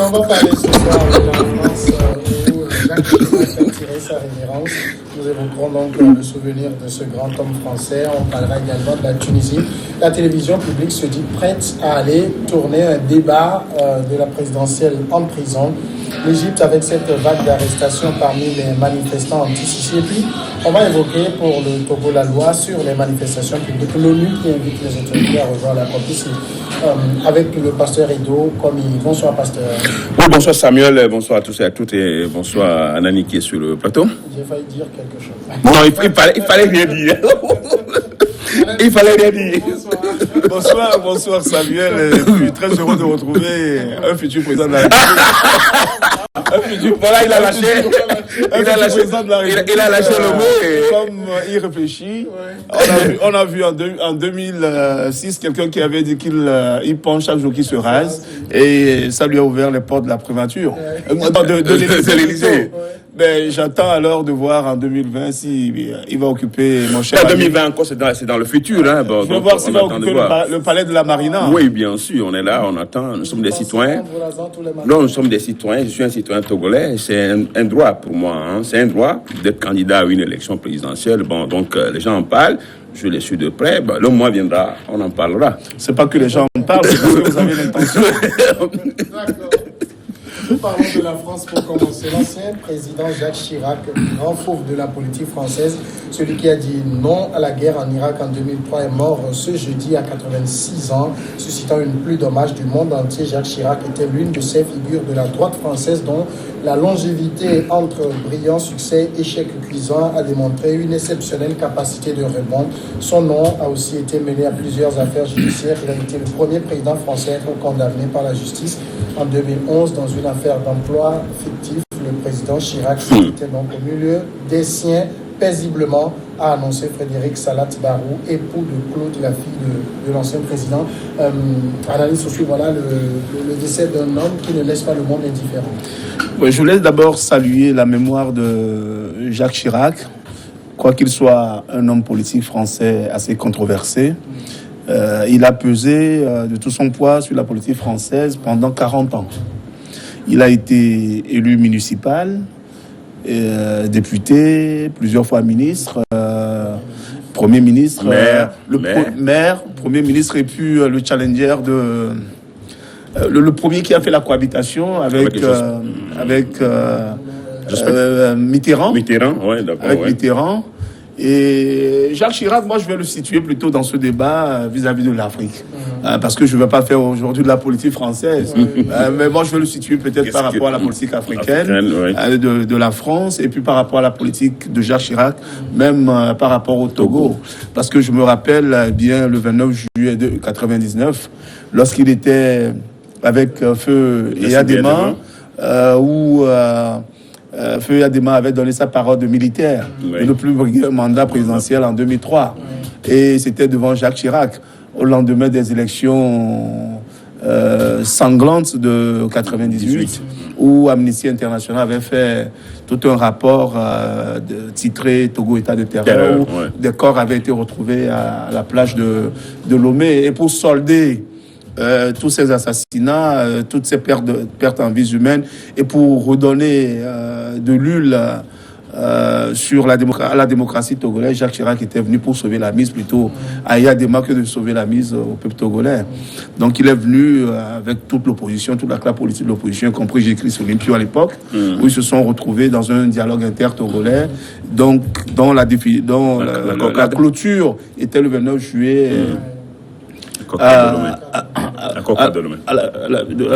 on va parler ce soir de la France où Jacques Chirac a tiré sa révérence. Nous évoquerons donc le souvenir de ce grand homme français. On parlera également de la Tunisie. La télévision publique se dit prête à aller tourner un débat de la présidentielle en prison. L'Égypte avec cette vague d'arrestations parmi les manifestants anti-Sisi. Et puis, on va évoquer pour le Togo la loi sur les manifestations publiques. L'ONU qui invite les autorités à rejoindre la COP avec le pasteur Edo comme il. Bonsoir, pasteur. Oui, bonsoir Samuel, bonsoir à tous et à toutes et bonsoir à Nani qui est sur le plateau. J'ai failli dire quelque chose. Non, il fallait rien dire. Il fallait rien dire. Bonsoir Samuel. Je suis très heureux de retrouver un futur président de la République. Voilà, il a lâché. Il a lâché le mot. Comme il réfléchit, on a vu en 2006 quelqu'un qui avait dit qu'il pense chaque jour qu'il se rase et ça lui a ouvert les portes de la primature. De l'Élysée. Ben, j'attends alors de voir en 2020 s'il va occuper mon cher. En 2020 encore, c'est dans le futur. Hein. Bon, je veux voir s'il va occuper le palais de la Marina. Oui, bien sûr, on est là, on attend. Nous sommes des citoyens. Non, nous sommes des citoyens. Je suis un citoyen togolais. C'est un droit pour moi. Hein. C'est un droit d'être candidat à une élection présidentielle. Bon, donc les gens en parlent. Je les suis de près. Ben, le mois viendra, on en parlera. C'est pas que les gens en parlent, c'est parce que vous avez l'intention. D'accord. Nous parlons de la France pour commencer. L'ancien président Jacques Chirac, grand fauve de la politique française, celui qui a dit non à la guerre en Irak en 2003, est mort ce jeudi à 86 ans, suscitant une pluie d'hommages du monde entier. Jacques Chirac était l'une de ces figures de la droite française dont la longévité entre brillant succès et échec cuisant a démontré une exceptionnelle capacité de rebond. Son nom a aussi été mêlé à plusieurs affaires judiciaires. Il a été le premier président français à être condamné par la justice en 2011 dans une affaire d'emploi fictif. Le président Chirac était donc au milieu des siens paisiblement, a annoncé Frédéric Salat Barou, époux de Claude, la fille de l'ancien président. Analyse aussi, voilà le décès d'un homme qui ne laisse pas le monde indifférent. Oui, je voulais d'abord saluer la mémoire de Jacques Chirac, quoi qu'il soit un homme politique français assez controversé. Il a pesé de tout son poids sur la politique française pendant 40 ans. Il a été élu municipal, député, plusieurs fois ministre, premier ministre, maire, premier ministre et puis le challenger de... le premier qui a fait la cohabitation avec Mitterrand. Ouais, d'accord. Avec Mitterrand. Et Jacques Chirac, moi, je vais le situer plutôt dans ce débat vis-à-vis de l'Afrique. Parce que je ne vais pas faire aujourd'hui de la politique française. Mais moi, je vais le situer peut-être par rapport à la politique africaine de la France et puis par rapport à la politique de Jacques Chirac, même par rapport au Togo. Parce que je me rappelle bien le 29 juillet 1999, lorsqu'il était avec Feu et Adema, où... Feu Adema avait donné sa parole de militaire, le plus brillant mandat présidentiel en 2003. Et c'était devant Jacques Chirac, au lendemain des élections sanglantes de 98, où Amnesty International avait fait tout un rapport titré Togo, État de terreur, où des corps avaient été retrouvés à la plage de Lomé. Et pour solder tous ces assassinats, toutes ces pertes en vies humaines, et pour redonner de l'huile sur la démocratie togolaise, Jacques Chirac était venu pour sauver la mise plutôt à Yadema que de sauver la mise au peuple togolais. Donc il est venu avec toute l'opposition, toute la classe politique de l'opposition, y compris Jécris Olympio à l'époque, où ils se sont retrouvés dans un dialogue inter-togolais, donc dont la clôture était le 29 juillet. À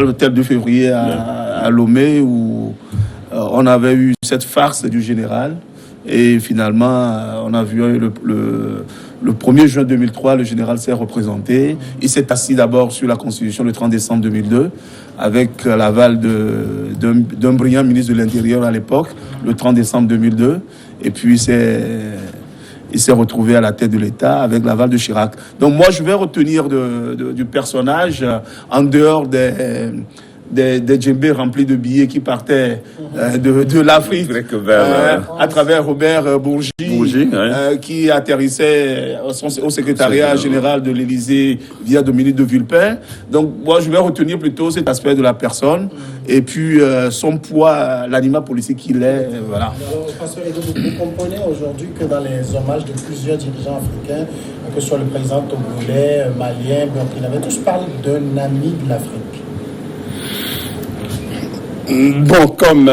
l'hôtel de février à Lomé, où on avait eu cette farce du général. Et finalement, on a vu le 1er juin 2003, le général s'est représenté. Il s'est assis d'abord sur la Constitution le 30 décembre 2002, avec l'aval d'un brillant ministre de l'Intérieur à l'époque, le 30 décembre 2002. Et puis, il s'est retrouvé à la tête de l'État avec l'aval de Chirac. Donc moi, je vais retenir du personnage, en dehors des djembés remplis de billets qui partaient de l'Afrique à travers Robert Bourgi, qui atterrissait au secrétariat général de l'Élysée via Dominique de Villepin. Donc moi je vais retenir plutôt cet aspect de la personne et puis son poids, l'animal politique qu'il est. Voilà. Alors, Pasteur Edo, vous comprenez aujourd'hui que dans les hommages de plusieurs dirigeants africains, que ce soit le président togolais, malien, burkinabé, tous parlent d'un ami de l'Afrique. Bon, comme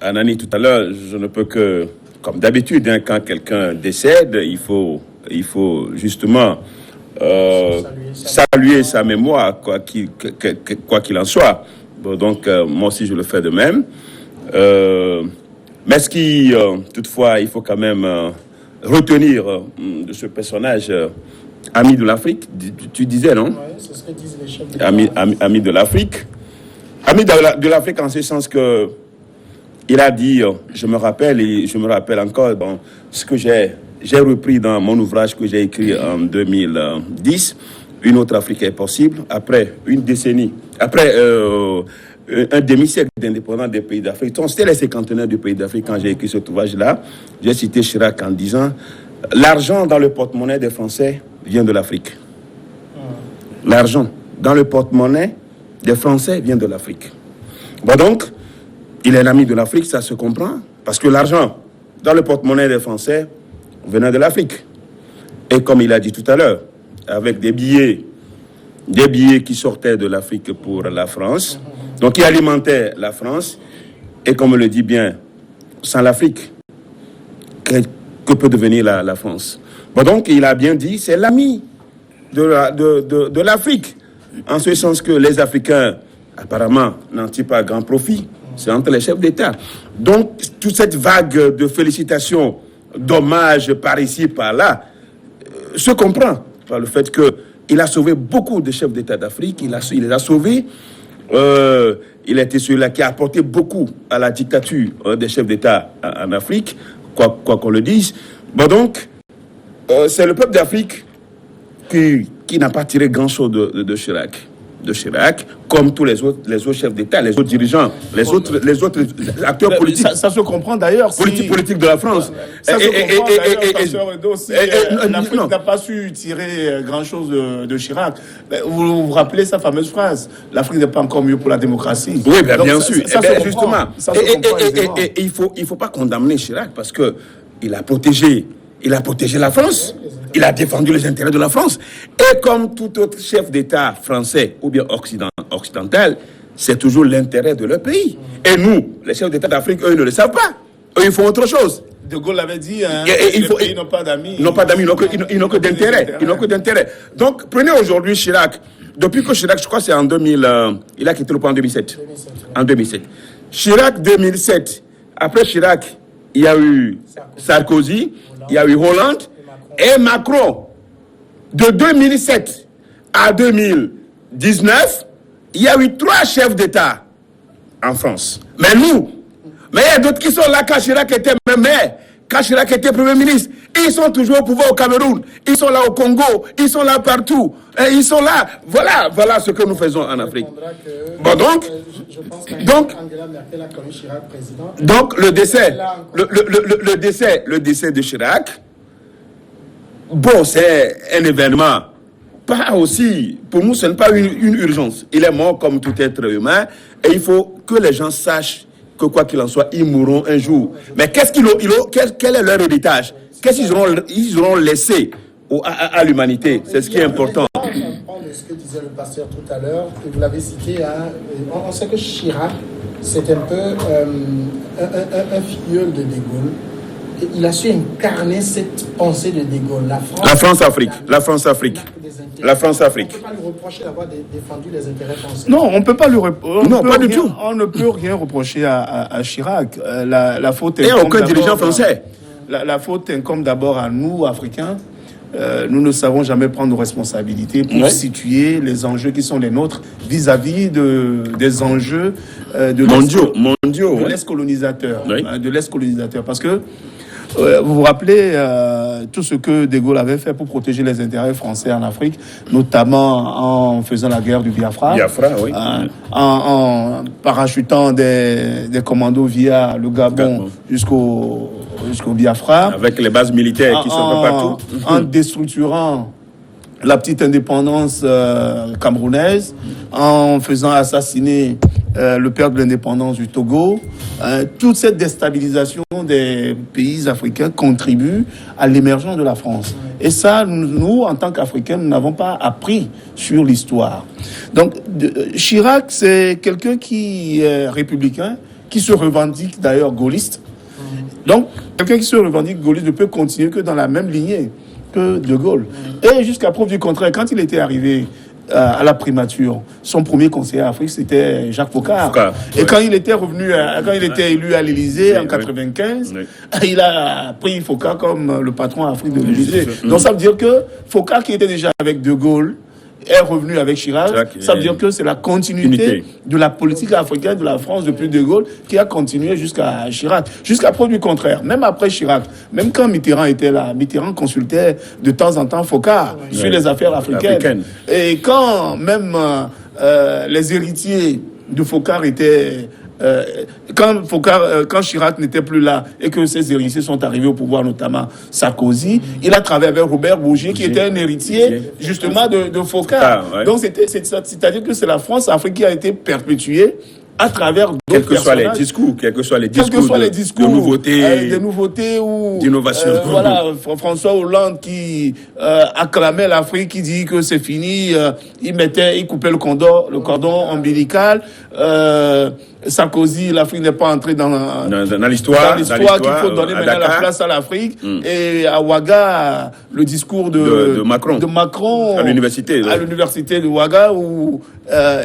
Anani tout à l'heure, je ne peux que, comme d'habitude, hein, quand quelqu'un décède, il faut justement saluer sa mémoire, quoi qu'il en soit. Bon, donc, moi aussi, je le fais de même. Mais ce qui, toutefois, il faut quand même retenir de ce personnage ami de l'Afrique, tu disais, non? Oui, c'est ce que disent les chefs d'État. Ami de l'Afrique. Ami de l'Afrique en ce sens que il a dit, je me rappelle encore, bon, ce que j'ai repris dans mon ouvrage que j'ai écrit en 2010, Une autre Afrique est possible, après une décennie, après un demi-siècle d'indépendance des pays d'Afrique. C'était les cinquantenaires du pays d'Afrique quand j'ai écrit cet ouvrage-là. J'ai cité Chirac en disant, l'argent dans le porte-monnaie des Français vient de l'Afrique. L'argent dans le porte-monnaie des Français vient de l'Afrique. Bon donc, il est l'ami de l'Afrique, ça se comprend, parce que l'argent dans le porte-monnaie des Français venait de l'Afrique. Et comme il a dit tout à l'heure, avec des billets qui sortaient de l'Afrique pour la France, donc il alimentait la France, et comme on le dit bien, sans l'Afrique, que peut devenir la France? Bon donc, il a bien dit, c'est l'ami de l'Afrique. En ce sens que les Africains, apparemment, n'en tirent pas grand profit. C'est entre les chefs d'État. Donc, toute cette vague de félicitations, d'hommages par ici, par là, se comprend par le fait qu'il a sauvé beaucoup de chefs d'État d'Afrique. Il les a sauvés. Il a été celui-là qui a apporté beaucoup à la dictature des chefs d'État en Afrique, quoi qu'on le dise. Bon donc, c'est le peuple d'Afrique qui n'a pas tiré grand-chose de Chirac, comme tous les autres chefs d'État, les autres dirigeants, les autres acteurs politiques. Ça se comprend d'ailleurs. Politique de la France. Ça se comprend d'ailleurs, l'Afrique n'a pas su tirer grand-chose de Chirac. Vous vous rappelez sa fameuse phrase, l'Afrique n'est pas encore mieux pour la démocratie. Oui, bien sûr. Justement. Et il faut pas condamner Chirac parce que il a protégé la France. Il a défendu les intérêts de la France. Et comme tout autre chef d'État français ou bien occidental, c'est toujours l'intérêt de leur pays. Et nous, les chefs d'État d'Afrique, eux, ne le savent pas. Eux, ils font autre chose. De Gaulle l'avait dit, hein, les pays n'ont pas d'amis. Ils n'ont pas d'amis, ils n'ont que d'intérêt. Ils n'ont que d'intérêt. Donc, prenez aujourd'hui Chirac. Depuis que Chirac, je crois que c'est en 2000, il a quitté le pouvoir en 2007. En 2007. Chirac, 2007. Après Chirac, il y a eu Sarkozy, il y a eu Hollande et Macron. De 2007 à 2019, il y a eu 3 chefs d'État en France. Mais il y a d'autres qui sont là quand Chirac était maire, quand Chirac était Premier ministre. Ils sont toujours au pouvoir au Cameroun, ils sont là au Congo, ils sont là partout. Et ils sont là. Voilà ce que nous faisons en Afrique. Bon donc, donc le décès de Chirac, bon, c'est un événement, pas aussi, pour nous, ce n'est pas une urgence. Il est mort comme tout être humain, et il faut que les gens sachent que quoi qu'il en soit, ils mourront un jour. Mais quel est leur héritage? Qu'est-ce qu'ils auront laissé à l'humanité? C'est ce qui est important. On prend ce que disait le pasteur tout à l'heure, et vous l'avez cité, hein, on sait que Chirac, c'est un peu un filleul de De Gaulle. Il a su incarner cette pensée de De Gaulle. La France-Afrique. On ne peut pas lui reprocher d'avoir défendu les intérêts français. Non, on ne peut pas lui reprocher. Non, pas du tout. On ne peut rien reprocher à Chirac. La faute est. Et à aucun dirigeant français. La faute incombe d'abord à nous, Africains. Nous ne savons jamais prendre nos responsabilités pour situer les enjeux qui sont les nôtres vis-à-vis des enjeux de mondiaux, l'Est colonisateur. Oui. De l'Est colonisateur. Parce que Vous vous rappelez tout ce que De Gaulle avait fait pour protéger les intérêts français en Afrique, notamment en faisant la guerre du Biafra. Biafra, oui. En parachutant des commandos via le Gabon jusqu'au Biafra. Avec les bases militaires qui sont un peu partout. En déstructurant la petite indépendance camerounaise, en faisant assassiner le père de l'indépendance du Togo. Toute cette déstabilisation des pays africains contribue à l'émergence de la France. Et ça, nous, en tant qu'Africains, nous n'avons pas appris sur l'histoire. Donc, Chirac, c'est quelqu'un qui est républicain, qui se revendique d'ailleurs gaulliste. Donc, quelqu'un qui se revendique gaulliste ne peut continuer que dans la même lignée que De Gaulle. Et jusqu'à preuve du contraire, quand il était arrivé à la primature, son premier conseiller à Afrique, c'était Jacques Foccart. Et quand il était revenu, quand il était élu à l'Élysée en 95, il a pris Foccart comme le patron Afrique de l'Élysée. Donc ça veut dire que Foccart, qui était déjà avec De Gaulle, est revenu avec Chirac. Ça veut dire que c'est la continuité de la politique africaine de la France depuis De Gaulle qui a continué jusqu'à Chirac. Jusqu'à preuve du contraire. Même après Chirac, même quand Mitterrand était là, Mitterrand consultait de temps en temps Foccart sur les affaires africaines. Et quand même les héritiers de Foccart étaient... quand Chirac n'était plus là et que ses héritiers sont arrivés au pouvoir, notamment Sarkozy, il a travaillé avec Robert Bourget, qui était un héritier justement de Foccart. Donc c'est-à-dire que c'est la France-Afrique qui a été perpétuée à travers d'autres quels que soient les discours, de nouveautés, des nouveautés ou d'innovation. Voilà, François Hollande qui acclamait l'Afrique, qui dit que c'est fini, il coupait le cordon ombilical. Sarkozy, l'Afrique n'est pas entrée dans l'histoire, qu'il faut donner maintenant la place à l'Afrique. Et à Ouaga, le discours de Macron à l'université de Ouaga, où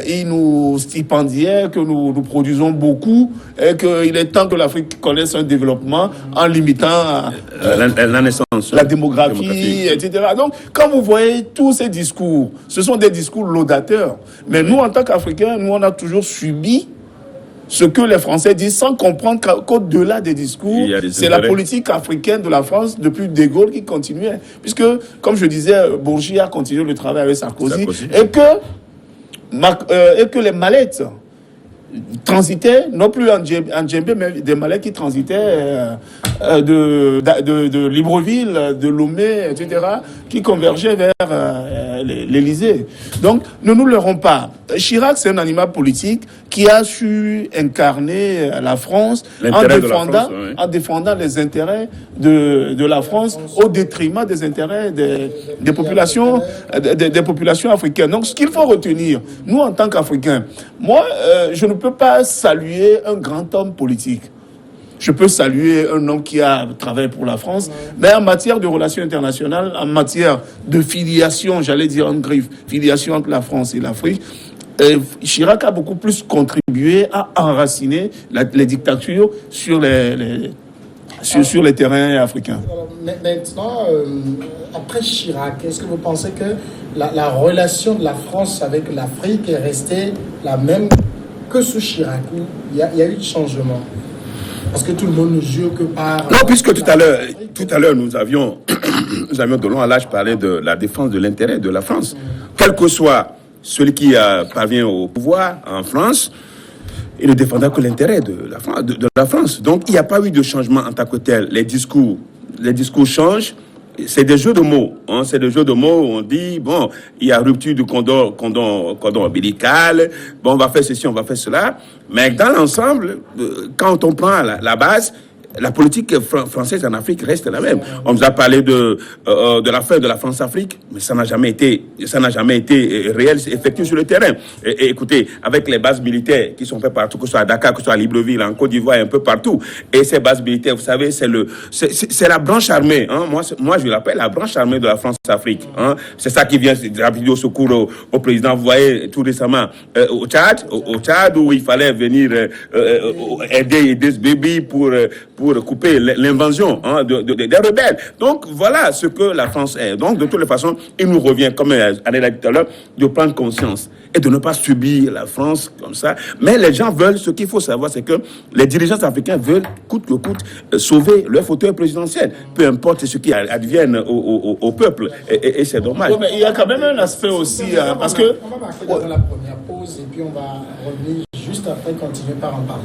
il nous stipendiait que nous produisons beaucoup et qu'il est temps que l'Afrique connaisse un développement en limitant la naissance, la démographie, etc. Donc, quand vous voyez tous ces discours, ce sont des discours laudateurs. Mais nous, en tant qu'Africains, nous, on a toujours subi ce que les Français disent sans comprendre qu'au-delà des discours, c'est la politique africaine de la France depuis De Gaulle qui continuait. Puisque, comme je disais, Bourgi a continué le travail avec Sarkozy. Et que les mallettes transitaient, non plus en djembé, mais des mallettes qui transitaient de Libreville, de Lomé, etc., qui convergeaient vers l'Élysée. Donc, ne nous leurrons pas. Chirac, c'est un animal politique qui a su incarner la France en défendant les intérêts de la France au détriment des intérêts des populations africaines. Donc, ce qu'il faut retenir, nous, en tant qu'Africains, moi, je ne peux pas saluer un grand homme politique. Je peux saluer un homme qui a travaillé pour la France, mais en matière de relations internationales, en matière de filiation, j'allais dire en griffe, filiation entre la France et l'Afrique, Chirac a beaucoup plus contribué à enraciner les dictatures sur les terrains africains. Alors, maintenant, après Chirac, est-ce que vous pensez que la relation de la France avec l'Afrique est restée la même que sous Chirac? Il y a eu de changement? Parce que tout le monde ne joue que par... Non, puisque tout à l'heure, nous avions de long à large parlé de la défense de l'intérêt de la France. Quel que soit celui qui parvient au pouvoir en France, il ne défendra que l'intérêt de la France. Donc, il n'y a pas eu de changement en tant que tel. Les discours changent. C'est des jeux de mots. Hein. C'est des jeux de mots où on dit, bon, il y a rupture du cordon ombilical, bon, on va faire ceci, on va faire cela. Mais dans l'ensemble, quand on prend la base, la politique française en Afrique reste la même. On nous a parlé de l'affaire de la France-Afrique, mais ça n'a jamais été réel, effectif sur le terrain. Et écoutez, avec les bases militaires qui sont faites partout, que ce soit à Dakar, que ce soit à Libreville, en Côte d'Ivoire, un peu partout. Et ces bases militaires, vous savez, c'est la branche armée. Hein. Moi, je l'appelle la branche armée de la France-Afrique. Hein. C'est ça qui vient rapidement au secours au président. Vous voyez, tout récemment, au Tchad, où il fallait venir aider ce bébé pour couper l'invasion des rebelles. Donc, voilà ce que la France est. Donc, de toutes les façons, il nous revient, comme Anne l'a dit tout à l'heure, de prendre conscience. et de ne pas subir la France comme ça. Mais les gens veulent, ce qu'il faut savoir, c'est que les dirigeants africains veulent, coûte que coûte, sauver leur fauteuil présidentiel, peu importe ce qui advienne au peuple, et c'est dommage. Ouais, mais il y a quand même un aspect aussi, parce que... On va marquer dans la première pause et puis on va revenir juste après, continuer par en parler.